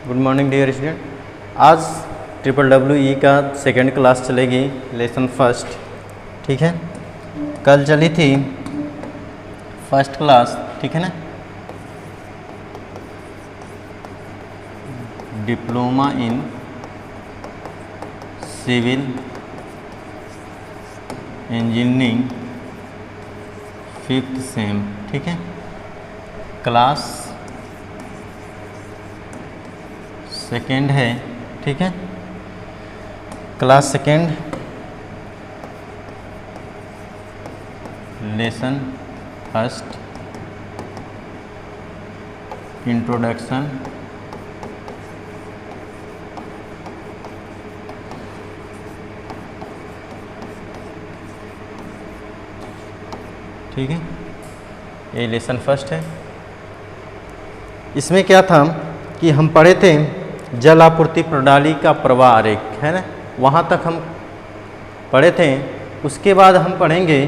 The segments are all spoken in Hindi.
Good morning dear student. आज WWE का सेकेंड क्लास चलेगी, लेसन फर्स्ट। ठीक है, कल चली थी फर्स्ट क्लास, ठीक है ना, diploma in civil engineering 5th sem. ठीक है, क्लास सेकेंड है। ठीक है, class second, lesson first, introduction, ठीक है, ये लेसन फर्स्ट है। इसमें क्या था कि हम पढ़े थे जल आपूर्ति प्रणाली का प्रवाह आरेख, है ना, वहाँ तक हम पढ़े थे। उसके बाद हम पढ़ेंगे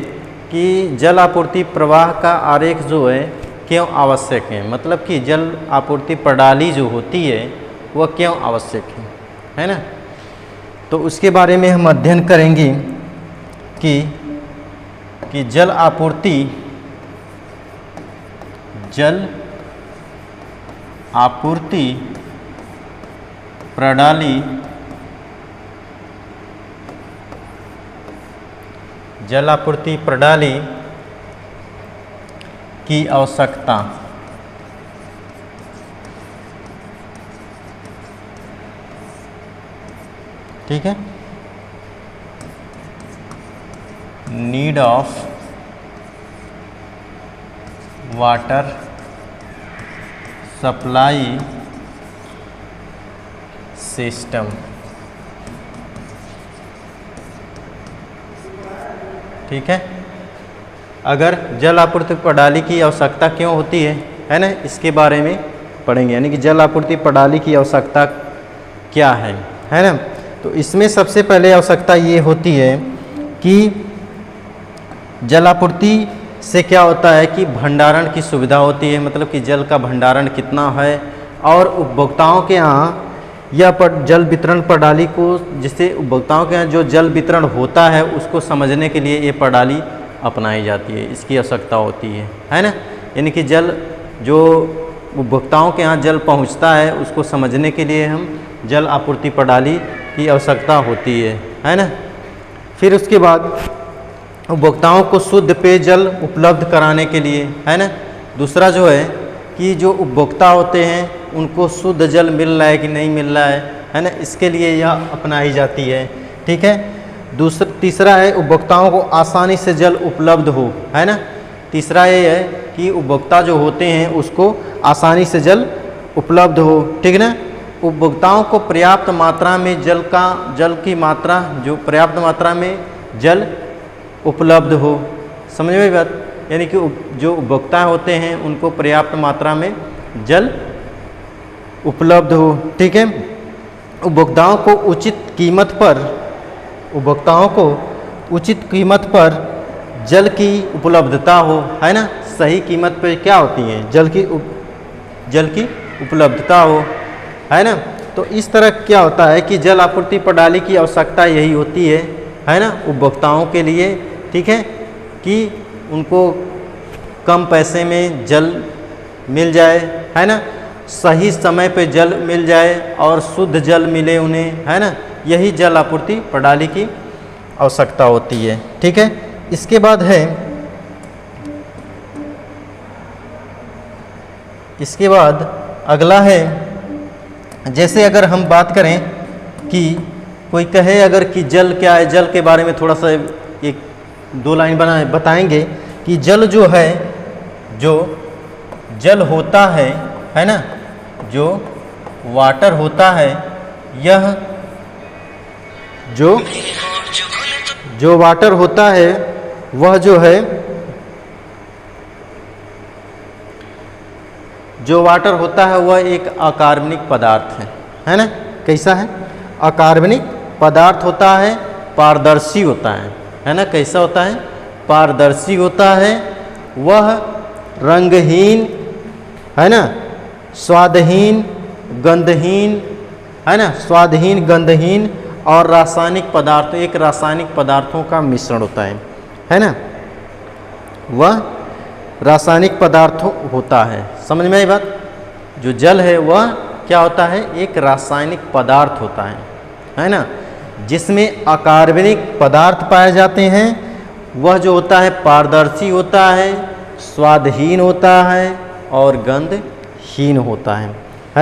कि जल आपूर्ति प्रवाह का आरेख जो है क्यों आवश्यक है, मतलब कि जल आपूर्ति प्रणाली जो होती है वह क्यों आवश्यक है ना। तो उसके बारे में हम अध्ययन करेंगे कि जल आपूर्ति प्रणाली जल आपूर्ति प्रणाली की आवश्यकता। ठीक है, need of water supply system. ठीक है, अगर जल आपूर्ति प्रणाली की आवश्यकता क्यों होती है ना, इसके बारे में पढ़ेंगे, यानी कि जल आपूर्ति प्रणाली की आवश्यकता क्या है ना। तो इसमें सबसे पहले आवश्यकता ये होती है कि जल आपूर्ति से क्या होता है कि भंडारण की सुविधा होती है, मतलब कि जल का भंडारण कितना है, और उपभोक्ताओं के यहाँ यह जल वितरण प्रणाली को, जिससे उपभोक्ताओं के यहाँ जो जल वितरण होता है उसको समझने के लिए ये प्रणाली अपनाई जाती है, इसकी आवश्यकता होती है ना। यानी कि जल जो उपभोक्ताओं के यहाँ जल पहुँचता है उसको समझने के लिए हम जल आपूर्ति प्रणाली की आवश्यकता होती है ना। फिर उसके बाद उपभोक्ताओं को शुद्ध पेयजल उपलब्ध कराने के लिए, है ना। दूसरा जो है कि जो उपभोक्ता होते हैं उनको शुद्ध जल मिल रहा है कि नहीं मिल रहा है ना, इसके लिए यह अपनाई जाती है। ठीक है, तीसरा है उपभोक्ताओं को आसानी से जल उपलब्ध हो, है ना। तीसरा ये है कि उपभोक्ता जो होते हैं उसको आसानी से जल उपलब्ध हो, ठीक है ना। उपभोक्ताओं को पर्याप्त मात्रा में जल की मात्रा, जो पर्याप्त मात्रा में जल उपलब्ध हो, समझ में बात, यानी कि जो उपभोक्ता होते हैं उनको पर्याप्त मात्रा में जल उपलब्ध हो। ठीक है, उपभोक्ताओं को उचित कीमत पर जल की उपलब्धता हो, है ना। सही कीमत पर क्या होती है, जल की उपलब्धता हो, है ना। तो इस तरह क्या होता है कि जल आपूर्ति प्रणाली की आवश्यकता यही होती है ना, उपभोक्ताओं के लिए। ठीक है, कि उनको कम पैसे में जल मिल जाए, है ना, सही समय पे जल मिल जाए और शुद्ध जल मिले उन्हें, है ना। यही जल आपूर्ति प्रणाली की आवश्यकता होती है। ठीक है, इसके बाद अगला है, जैसे अगर हम बात करें कि कोई कहे अगर कि जल क्या है, जल के बारे में थोड़ा सा एक दो लाइन बताएंगे कि जल जो है, जो जल होता है ना, जो वाटर होता है, यह जो वाटर होता है वह जो है, जो वाटर होता है वह एक अकार्बनिक पदार्थ है ना। कैसा है, अकार्बनिक पदार्थ होता है, पारदर्शी होता है ना। कैसा होता है, पारदर्शी होता है, वह रंगहीन, है ना, स्वादहीन, गंधहीन, है ना, स्वादहीन, गंधहीन और रासायनिक पदार्थ, एक रासायनिक पदार्थों का मिश्रण होता है ना, वह रासायनिक पदार्थ होता है। समझ में आई बात? जो जल है वह क्या होता है? एक रासायनिक पदार्थ होता है ना, जिसमें अकार्बनिक पदार्थ पाए जाते हैं। वह जो होता है पारदर्शी होता है, स्वादहीन होता है और गंधहीन होता है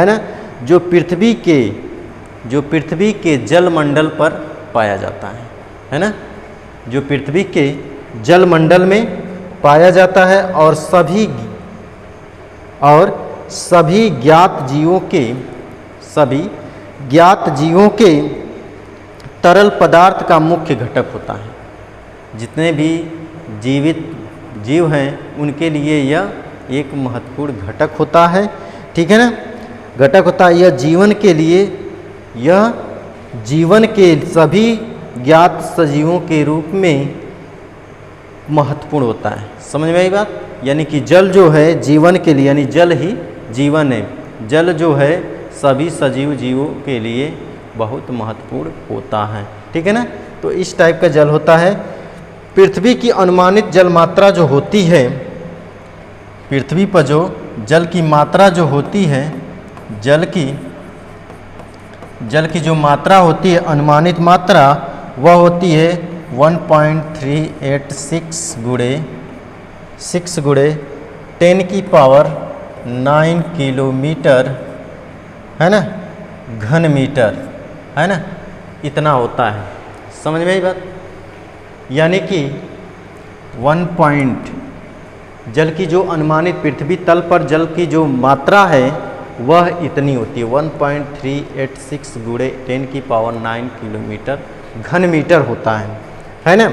ना, जो पृथ्वी के जलमंडल पर पाया जाता है ना, जो पृथ्वी के जलमंडल में पाया जाता है और सभी ज्ञात जीवों के तरल पदार्थ का मुख्य घटक होता है। जितने भी जीवित जीव हैं उनके लिए यह एक महत्वपूर्ण घटक होता है, ठीक है ना, घटक होता है। यह जीवन के सभी ज्ञात सजीवों के रूप में महत्वपूर्ण होता है। समझ में आई बात? यानी कि जल जो है जीवन के लिए, यानी जल ही जीवन है, जल जो है सभी सजीव जीवों के लिए बहुत महत्वपूर्ण होता है, ठीक है ना। तो इस टाइप का जल होता है। पृथ्वी की अनुमानित जल मात्रा जो होती है, पृथ्वी पर जो जल की मात्रा जो होती है, जल की जो मात्रा होती है, अनुमानित मात्रा, वह होती है 1.386 गुणे 10⁹ किलोमीटर, है ना, घन मीटर, है ना, इतना होता है। समझ में आई बात? यानी कि जल की जो अनुमानित पृथ्वी तल पर जल की जो मात्रा है वह इतनी होती है, 1.386 गुणे 10⁹ किलोमीटर घन मीटर होता है ना।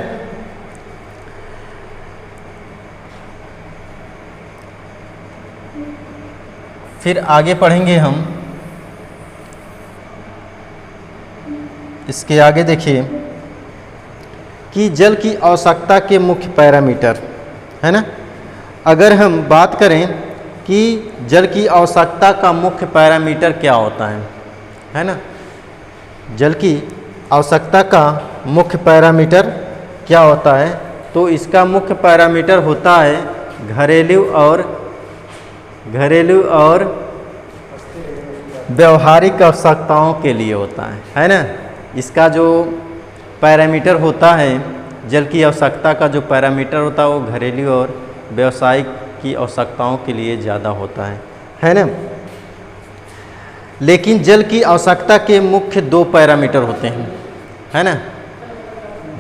फिर आगे पढ़ेंगे हम, इसके आगे देखिए कि जल की आवश्यकता के मुख्य पैरामीटर, है ना। अगर हम बात करें कि जल की आवश्यकता का मुख्य पैरामीटर क्या होता है ना, जल की आवश्यकता का मुख्य पैरामीटर क्या होता है, तो इसका मुख्य पैरामीटर होता है घरेलू और व्यवहारिक आवश्यकताओं के लिए होता है ना। इसका जो पैरामीटर होता है, जल की आवश्यकता का जो पैरामीटर होता है वो घरेलू और व्यावसायिक की आवश्यकताओं के लिए ज़्यादा होता है ना। लेकिन जल की आवश्यकता के मुख्य 2 पैरामीटर होते हैं, है ना।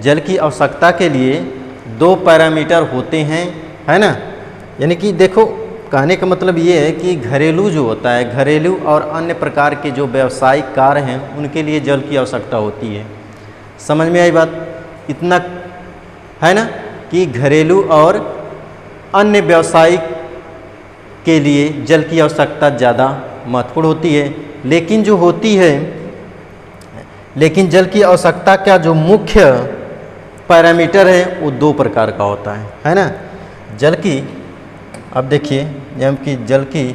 जल की आवश्यकता के लिए 2 पैरामीटर होते हैं, है ना। यानी कि देखो, कहने का मतलब ये है कि घरेलू जो होता है, घरेलू और अन्य प्रकार के जो व्यावसायिक कार्य हैं उनके लिए जल की आवश्यकता होती है। समझ में आई बात? इतना है ना कि घरेलू और अन्य व्यावसायिक के लिए जल की आवश्यकता ज़्यादा महत्वपूर्ण होती है। लेकिन जल की आवश्यकता का जो मुख्य पैरामीटर है वो 2 प्रकार का होता है ना। जल की, अब देखिए, जब कि जल की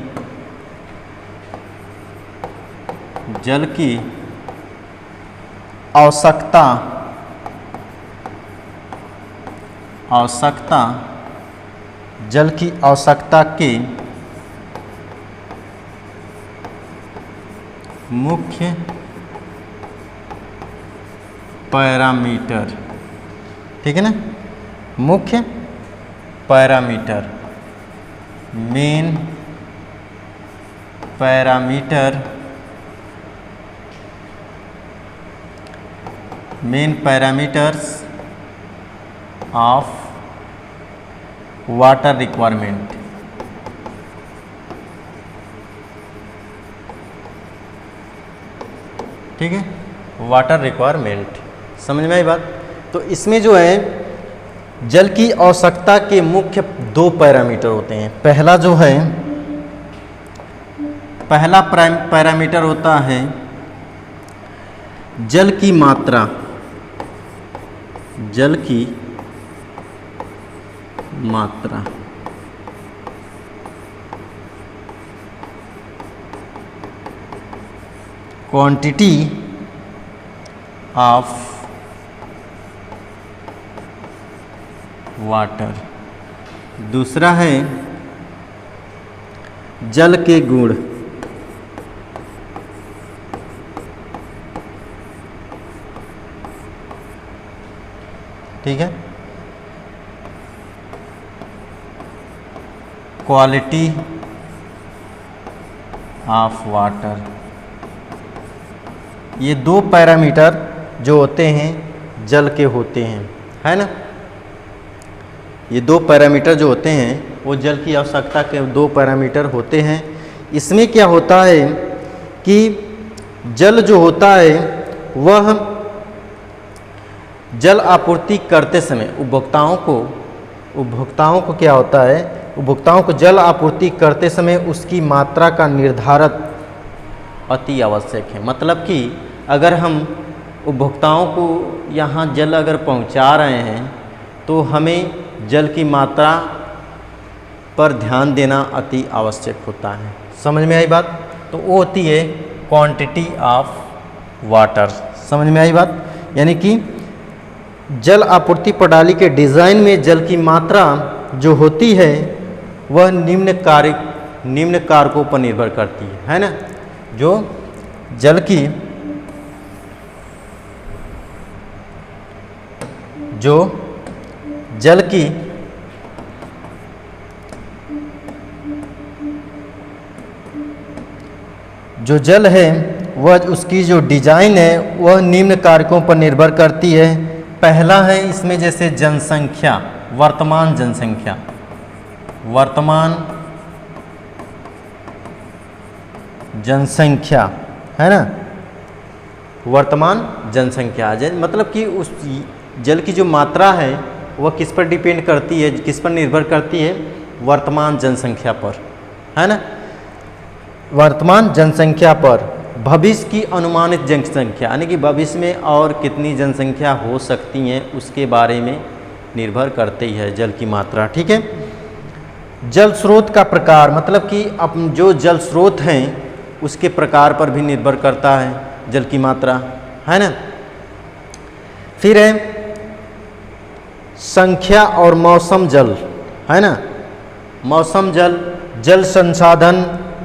आवश्यकता जल की आवश्यकता के मुख्य पैरामीटर, ठीक है ना, मुख्य parameter, main parameters of water requirement, ठीक है, वाटर रिक्वायरमेंट। समझ में आई बात? तो इसमें जो है जल की आवश्यकता के मुख्य 2 पैरामीटर होते हैं। पहला पैरामीटर होता है जल की मात्रा, क्वांटिटी ऑफ वाटर, दूसरा है जल के गुण। ठीक है, क्वालिटी ऑफ वाटर। ये दो पैरामीटर जो होते हैं जल के होते हैं, है ना। ये दो पैरामीटर जो होते हैं वो जल की आवश्यकता के दो पैरामीटर होते हैं। इसमें क्या होता है कि जल जो होता है वह जल आपूर्ति करते समय उपभोक्ताओं को क्या होता है, उपभोक्ताओं को जल आपूर्ति करते समय उसकी मात्रा का निर्धारण अति आवश्यक है। मतलब कि अगर हम उपभोक्ताओं को यहाँ जल अगर पहुँचा रहे हैं तो हमें जल की मात्रा पर ध्यान देना अति आवश्यक होता है। समझ में आई बात? तो वो होती है क्वांटिटी ऑफ वाटर। समझ में आई बात? यानी कि जल आपूर्ति प्रणाली के डिज़ाइन में जल की मात्रा जो होती है वह निम्न कारकों पर निर्भर करती है ना। जो जल की जो जल है वह उसकी जो डिज़ाइन है वह निम्न कारकों पर निर्भर करती है। पहला है इसमें जैसे जनसंख्या, वर्तमान जनसंख्या है ना। वर्तमान जनसंख्या मतलब कि उस जल की जो मात्रा है वह किस पर डिपेंड करती है, किस पर निर्भर करती है? वर्तमान जनसंख्या पर, है ना। वर्तमान जनसंख्या पर भविष्य की अनुमानित जनसंख्या, यानी कि भविष्य में और कितनी जनसंख्या हो सकती है उसके बारे में निर्भर करती है जल की मात्रा। ठीक है। जल स्रोत का प्रकार, मतलब कि जो जल स्रोत हैं उसके प्रकार पर भी निर्भर करता है जल की मात्रा, है ना। फिर है संख्या और मौसम जल, है ना। मौसम जल, जल संसाधन,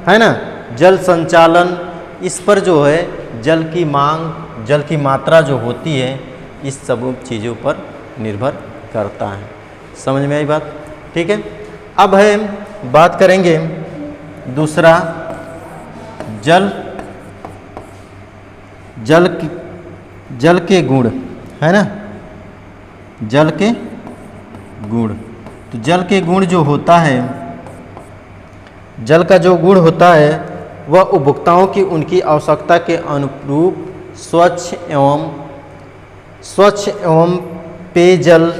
है ना, जल संचालन, इस पर जो है जल की मांग, जल की मात्रा जो होती है इस सब चीज़ों पर निर्भर करता है। समझ में आई बात? ठीक है। अब है बात करेंगे दूसरा जल के गुण, है ना। जल के गुण, तो जल के गुण जो होता है, जल का जो गुण होता है वह उपभोक्ताओं की उनकी आवश्यकता के अनुरूप स्वच्छ एवं पेयजल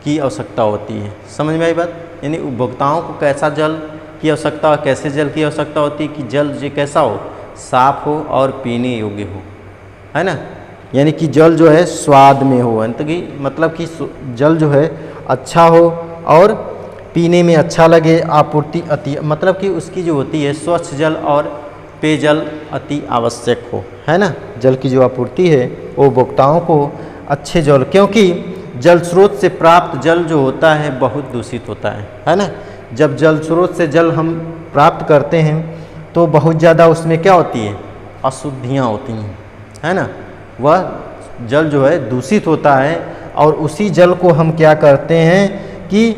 की आवश्यकता होती है। समझ में आई बात? यानी उपभोक्ताओं को कैसा जल की आवश्यकता, कैसे जल की आवश्यकता होती है कि जल जो कैसा हो, साफ हो और पीने योग्य हो, है ना। यानी कि जल जो है स्वाद में हो, मतलब कि जल जो है अच्छा हो और पीने में अच्छा लगे। आपूर्ति अति, मतलब कि उसकी जो होती है स्वच्छ जल और पेयजल अति आवश्यक हो, है ना। जल की जो आपूर्ति है वो उपभोक्ताओं को अच्छे जल, क्योंकि जल स्रोत से प्राप्त जल जो होता है बहुत दूषित होता है ना। जब जल स्रोत से जल हम प्राप्त करते हैं तो बहुत ज़्यादा उसमें क्या होती है, अशुद्धियाँ होती हैं, है ना। वह जल जो है दूषित होता है और उसी जल को हम क्या करते हैं कि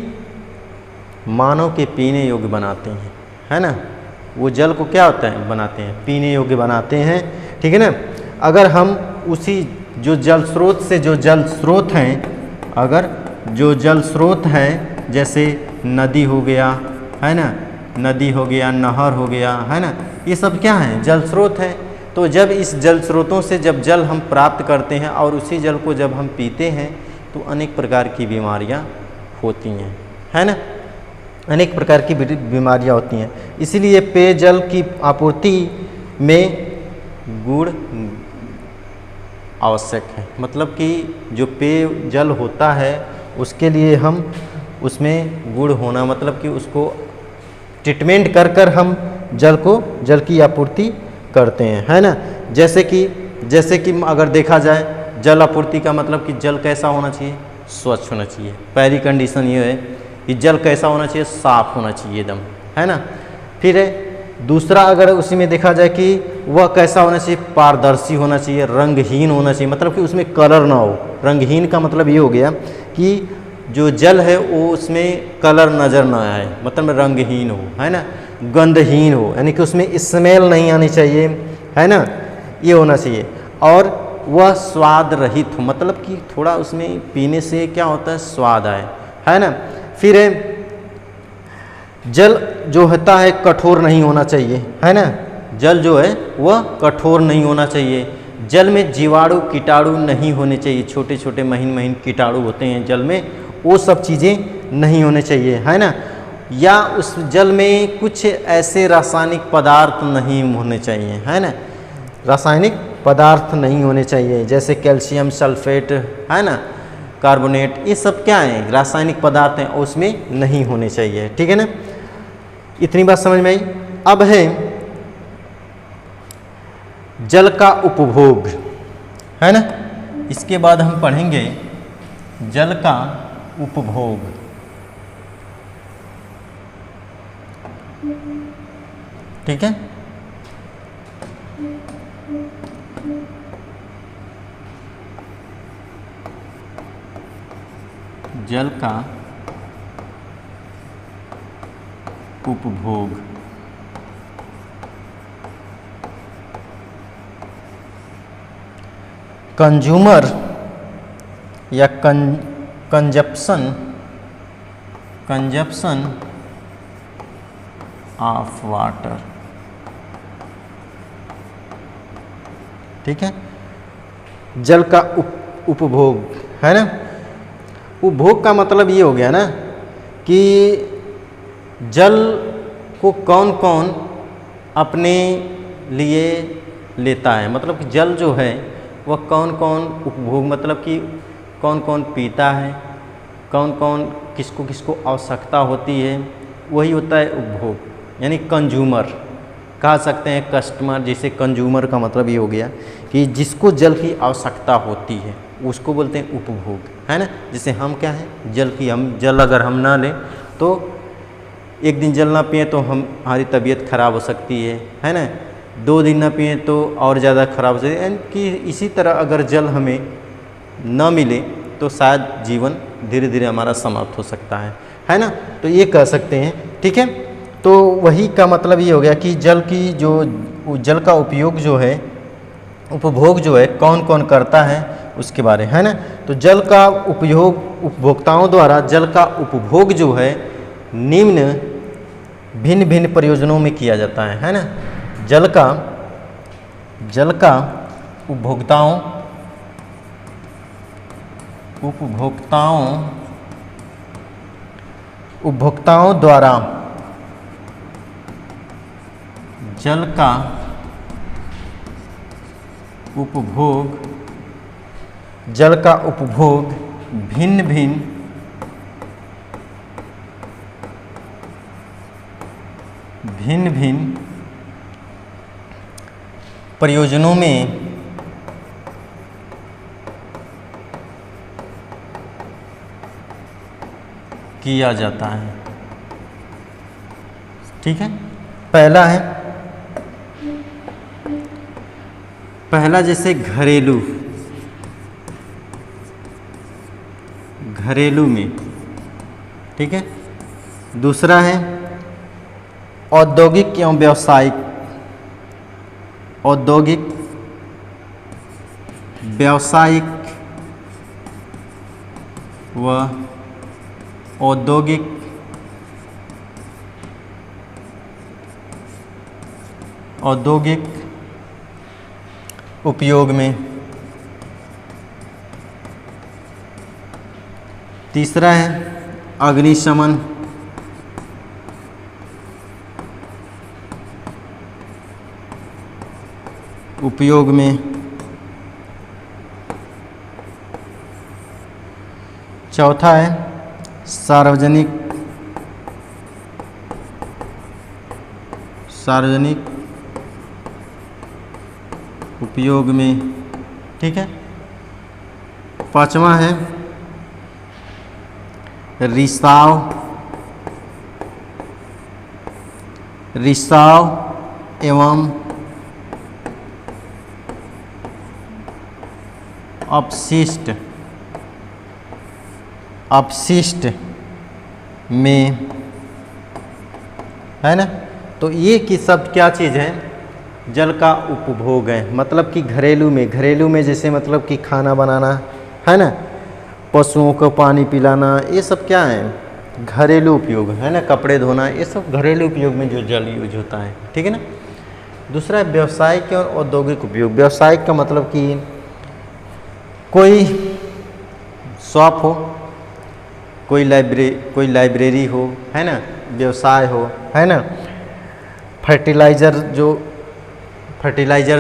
मानव के पीने योग्य बनाते हैं, है ना। वो जल को क्या होता है, बनाते हैं, पीने योग्य बनाते हैं। ठीक है ना। अगर हम उसी जो जल स्रोत से जो जल स्रोत हैं, अगर जो जल स्रोत हैं जैसे नदी हो गया, है ना, नदी हो गया, नहर हो गया, है ना, ये सब क्या हैं, जल स्रोत हैं। तो जब इस जल स्रोतों से जब जल हम प्राप्त करते हैं और उसी जल को जब हम पीते हैं तो अनेक प्रकार की बीमारियां होती हैं, है ना। अनेक प्रकार की बीमारियां होती हैं। इसीलिए पेयजल की आपूर्ति में गुण आवश्यक है। मतलब कि जो पेयजल होता है उसके लिए हम उसमें गुण होना, मतलब कि उसको ट्रीटमेंट कर कर हम जल की आपूर्ति करते हैं, है ना। जैसे कि अगर देखा जाए जल आपूर्ति का मतलब कि जल कैसा होना चाहिए, स्वच्छ होना चाहिए। पहली कंडीशन ये है कि जल कैसा होना चाहिए, साफ होना चाहिए एकदम, है ना। फिर दूसरा अगर उसी में देखा जाए कि वह कैसा होना चाहिए, पारदर्शी होना चाहिए, रंगहीन होना चाहिए, मतलब कि उसमें कलर ना हो। रंगहीन का मतलब ये हो गया कि जो जल है वो उसमें कलर नज़र ना आए, मतलब रंगहीन हो, है ना। गंधहीन हो, यानी कि उसमें स्मेल नहीं आनी चाहिए, है ना, ये होना चाहिए। और वह स्वाद रहित हो, मतलब कि थोड़ा उसमें पीने से क्या होता है, स्वाद आए, है ना। फिर जल जो होता है कठोर नहीं होना चाहिए, है ना। जल जो है वह कठोर नहीं होना चाहिए। जल में जीवाणु कीटाणु नहीं होने चाहिए, छोटे छोटे महीन महीन कीटाणु होते हैं जल में, वो सब चीज़ें नहीं होने चाहिए, है ना। या उस जल में कुछ ऐसे रासायनिक पदार्थ नहीं होने चाहिए, है ना। रासायनिक पदार्थ नहीं होने चाहिए, जैसे कैल्शियम सल्फेट, है ना, कार्बोनेट, ये सब क्या है, रासायनिक पदार्थ हैं, उसमें नहीं होने चाहिए, ठीक है ना। इतनी बात समझ में आई। अब है जल का उपभोग, है ना। इसके बाद हम पढ़ेंगे जल का उपभोग। ठीक है, जल का उपभोग। कंज्यूमर या कंजप्शन ऑफ वाटर, ठीक है। जल का उपभोग, है ना। उपभोग का मतलब ये हो गया ना कि जल को कौन कौन अपने लिए लेता है, मतलब कि जल जो है वह कौन कौन उपभोग, मतलब कि कौन कौन पीता है, कौन कौन किसको किसको आवश्यकता होती है, वही होता है उपभोग, यानी कंज्यूमर कह सकते हैं, कस्टमर। जैसे कंज्यूमर का मतलब ये हो गया कि जिसको जल की आवश्यकता होती है उसको बोलते हैं उपभोग, है ना। जैसे हम क्या है, जल अगर हम ना लें तो एक दिन जल ना पिए तो हमारी तबीयत खराब हो सकती है ना। 2 दिन ना पिए तो और ज़्यादा खराब हो सकती है। कि इसी तरह अगर जल हमें न मिले तो शायद जीवन धीरे धीरे हमारा समाप्त हो सकता है ना। तो ये कह सकते हैं, ठीक है। तो वही का मतलब ये हो गया कि जल का उपयोग जो है, उपभोग जो है कौन कौन करता है उसके बारे, है ना। तो जल का उपयोग, उपभोक्ताओं द्वारा जल का उपभोग जो है निम्न भिन्न भिन्न प्रयोजनों में किया जाता है ना। जल का उपभोक्ताओं द्वारा जल का उपभोग भिन्न भिन्न प्रयोजनों में किया जाता है, ठीक है। पहला जैसे घरेलू में, ठीक है। दूसरा है औद्योगिक एवं व्यावसायिक व औद्योगिक उपयोग में। तीसरा है अग्निशमन उपयोग में। चौथा है सार्वजनिक उपयोग में, ठीक है। पांचवा है रिसाव एवं अपशिष्ट में, है ना। तो ये कि सब क्या चीज़ है, जल का उपभोग है। मतलब कि घरेलू में जैसे मतलब कि खाना बनाना, है ना, पशुओं को पानी पिलाना, ये सब क्या है, घरेलू उपयोग, है ना। कपड़े धोना, ये सब घरेलू उपयोग में जो जल यूज होता है, ठीक है ना। दूसरा है व्यावसायिक और औद्योगिक उपयोग। व्यावसायिक का मतलब कि कोई शॉप हो, कोई लाइब्रेरी हो, है ना, व्यवसाय हो, है ना। फर्टिलाइज़र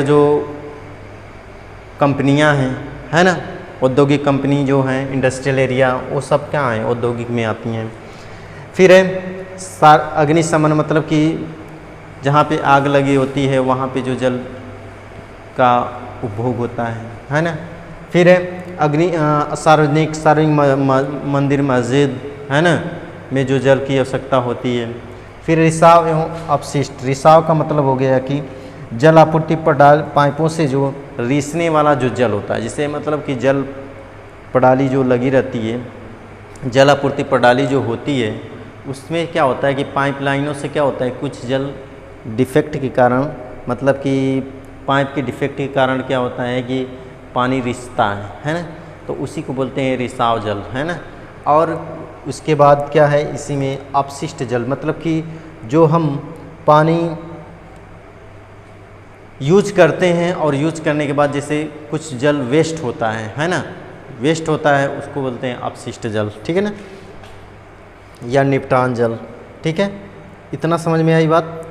जो कंपनियां हैं, है ना, औद्योगिक कंपनी जो हैं, इंडस्ट्रियल एरिया, वो सब क्या हैं, औद्योगिक में आती हैं। फिर है अग्निशमन, मतलब कि जहाँ पे आग लगी होती है वहाँ पे जो जल का उपभोग होता है ना। फिर है सार्वजनिक मंदिर मस्जिद, है ना, में जो जल की आवश्यकता होती है। फिर रिसाव एवं अपशिष्ट। रिसाव का मतलब हो गया कि जल आपूर्ति पाइपों से जो रिसने वाला जो जल होता है, जिसे मतलब कि जल प्रणाली जो लगी रहती है, जल आपूर्ति प्रणाली जो होती है, उसमें क्या होता है कि पाइपलाइनों से क्या होता है, कुछ जल डिफेक्ट के कारण, मतलब कि पाइप के डिफेक्ट के कारण क्या होता है कि पानी रिसता है ना, तो उसी को बोलते हैं रिसाव जल, है ना। और उसके बाद क्या है, इसी में अपशिष्ट जल, मतलब कि जो हम पानी यूज करते हैं और यूज करने के बाद जैसे कुछ जल वेस्ट होता है ना, वेस्ट होता है, उसको बोलते हैं अपशिष्ट जल, ठीक है ना, या निपटान जल, ठीक है। इतना समझ में आई बात,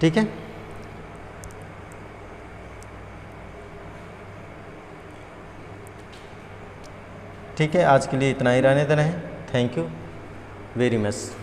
ठीक है। ठीक है, आज के लिए इतना ही रहने देना है। Thank you very much.